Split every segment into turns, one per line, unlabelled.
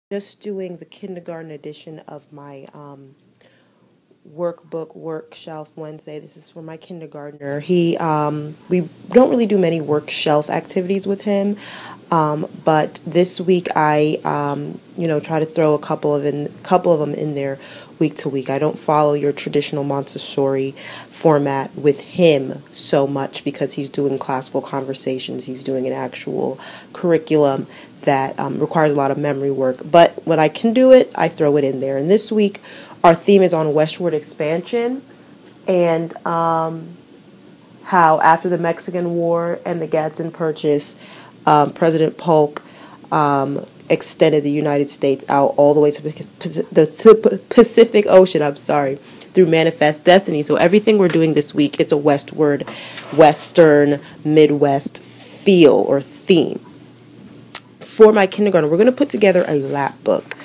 Just doing the kindergarten edition of my workbook work shelf Wednesday. This is for my kindergartner. We don't really do many work shelf activities with him, but this week I try to throw couple of them in there week to week. I don't follow your traditional Montessori format with him so much because he's doing classical conversations. He's doing an actual curriculum that requires a lot of memory work. But when I can do it, I throw it in there. And this week, our theme is on westward expansion and how after the Mexican War and the Gadsden Purchase, President Polk extended the United States out all the way to the Pacific Ocean, through Manifest Destiny. So everything we're doing this week, it's a Western, Midwest feel or theme. For my kindergarten, we're going to put together a lap book.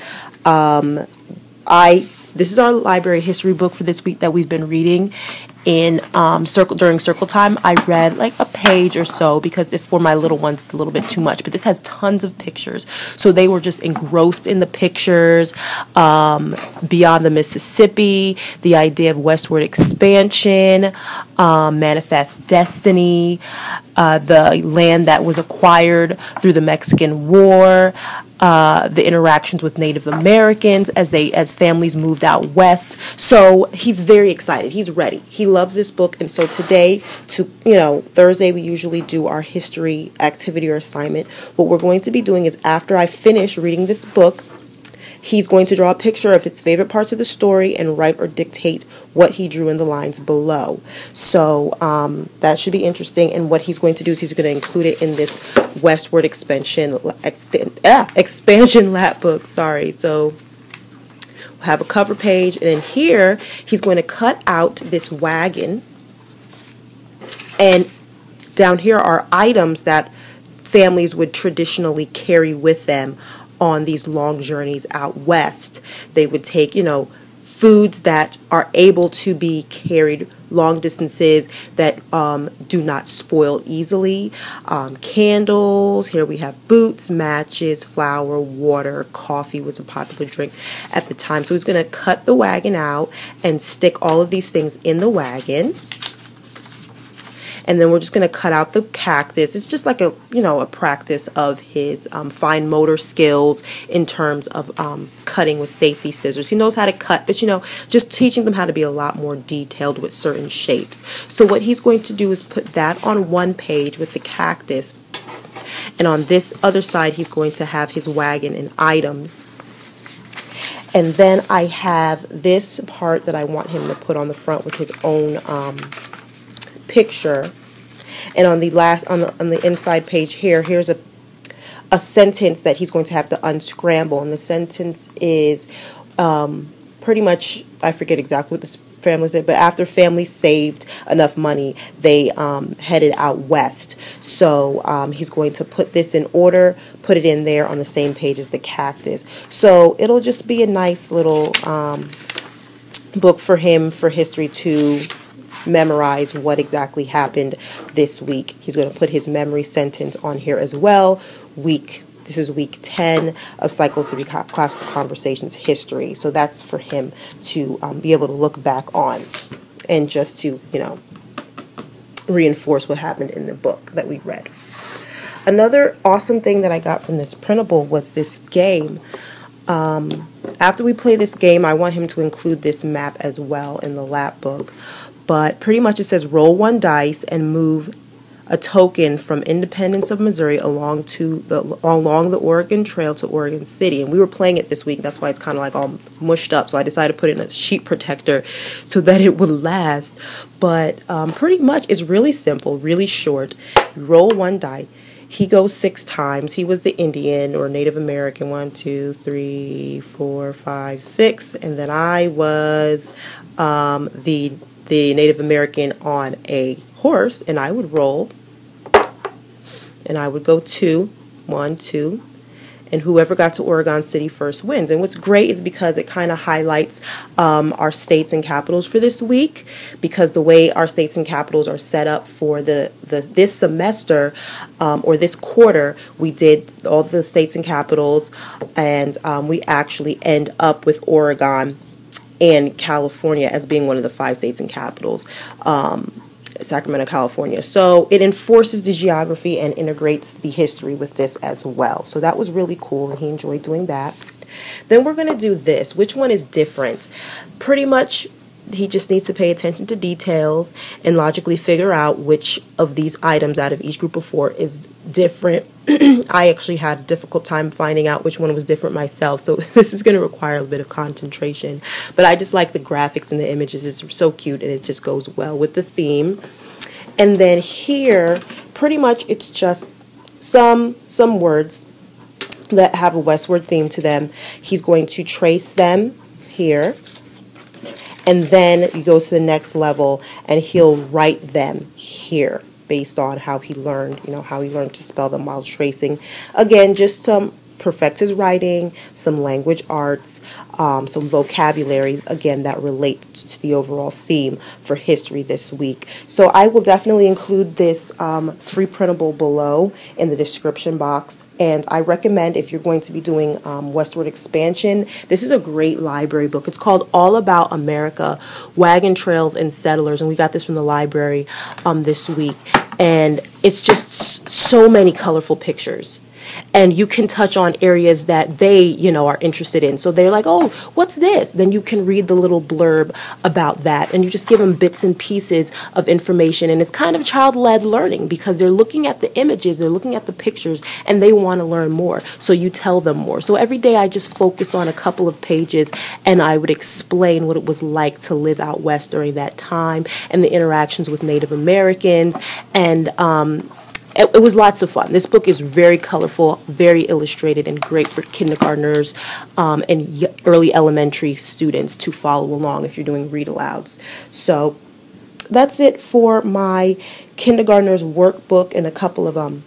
This is our library history book for this week that we've been reading in during circle time. I read like a page or so because if for my little ones it's a little bit too much, but this has tons of pictures, so they were just engrossed in the pictures. Beyond the Mississippi, the idea of westward expansion, manifest destiny, the land that was acquired through the Mexican War, the interactions with Native Americans as families moved out west. So he's very excited. He's ready. He loves this book. And so today, Thursday, we usually do our history activity or assignment. What we're going to be doing is after I finish reading this book, he's going to draw a picture of his favorite parts of the story and write or dictate what he drew in the lines below. So that should be interesting. And what he's going to do is he's going to include it in this westward expansion lap book. So we'll have a cover page, and then here he's going to cut out this wagon, and down here are items that families would traditionally carry with them on these long journeys out west. They would take, foods that are able to be carried long distances that do not spoil easily. Candles, here we have boots, matches, flour, water, coffee was a popular drink at the time. So he's going to cut the wagon out and stick all of these things in the wagon. And then we're just going to cut out the cactus. It's just like a practice of his fine motor skills in terms of cutting with safety scissors. He knows how to cut, but just teaching them how to be a lot more detailed with certain shapes. So what he's going to do is put that on one page with the cactus. And on this other side, he's going to have his wagon and items. And then I have this part that I want him to put on the front with his own picture, and on the inside page here's a sentence that he's going to have to unscramble, and the sentence is pretty much, I forget exactly what this family said, but after family saved enough money, they headed out west. So he's going to put this in order, put it in there on the same page as the cactus. So it'll just be a nice little book for him for history to memorize what exactly happened this week. He's going to put his memory sentence on here as well. This is week 10 of Cycle 3 Classical Conversations History. So that's for him to be able to look back on and just to, reinforce what happened in the book that we read. Another awesome thing that I got from this printable was this game. After we play this game, I want him to include this map as well in the lap book. But pretty much it says roll one dice and move a token from Independence of Missouri along the Oregon Trail to Oregon City. And we were playing it this week. That's why it's kind of like all mushed up. So I decided to put it in a sheet protector so that it would last. But pretty much it's really simple, really short. You roll one die. He goes 6 times. He was the Indian or Native American. 1, 2, 3, 4, 5, 6. And then I was the Native American on a horse, and I would roll, and I would go 2, 1, 2, and whoever got to Oregon City first wins. And what's great is because it kind of highlights our states and capitals for this week, because the way our states and capitals are set up for this semester or this quarter, we did all the states and capitals, and we actually end up with Oregon and California as being one of the 5 states and capitals. Sacramento, California. So it enforces the geography and integrates the history with this as well. So that was really cool, and he enjoyed doing that. Then we're going to do this. Which one is different? Pretty much he just needs to pay attention to details and logically figure out which of these items out of each group of 4 is different. I actually had a difficult time finding out which one was different myself, so this is going to require a bit of concentration. But I just like the graphics and the images. It's so cute, and it just goes well with the theme. And then here, pretty much it's just some words that have a westward theme to them. He's going to trace them here. And then you go to the next level, and he'll write them here based on how he learned, how he learned to spell them while tracing. Again, just perfect his writing, some language arts, some vocabulary, again, that relates to the overall theme for history this week. So I will definitely include this free printable below in the description box. And I recommend, if you're going to be doing Westward Expansion, this is a great library book. It's called All About America, Wagon Trails and Settlers. And we got this from the library this week. And it's just so many colorful pictures. And you can touch on areas that they, are interested in. So they're like, oh, what's this? Then you can read the little blurb about that. And you just give them bits and pieces of information. And it's kind of child-led learning, because they're looking at the images, they're looking at the pictures, and they want to learn more. So you tell them more. So every day I just focused on a couple of pages, and I would explain what it was like to live out west during that time and the interactions with Native Americans. And it was lots of fun. This book is very colorful, very illustrated, and great for kindergartners and early elementary students to follow along if you're doing read-alouds. So that's it for my kindergartners workbook and a couple of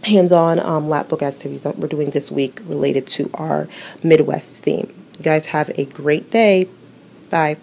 hands-on lap book activities that we're doing this week related to our Midwest theme. You guys have a great day. Bye.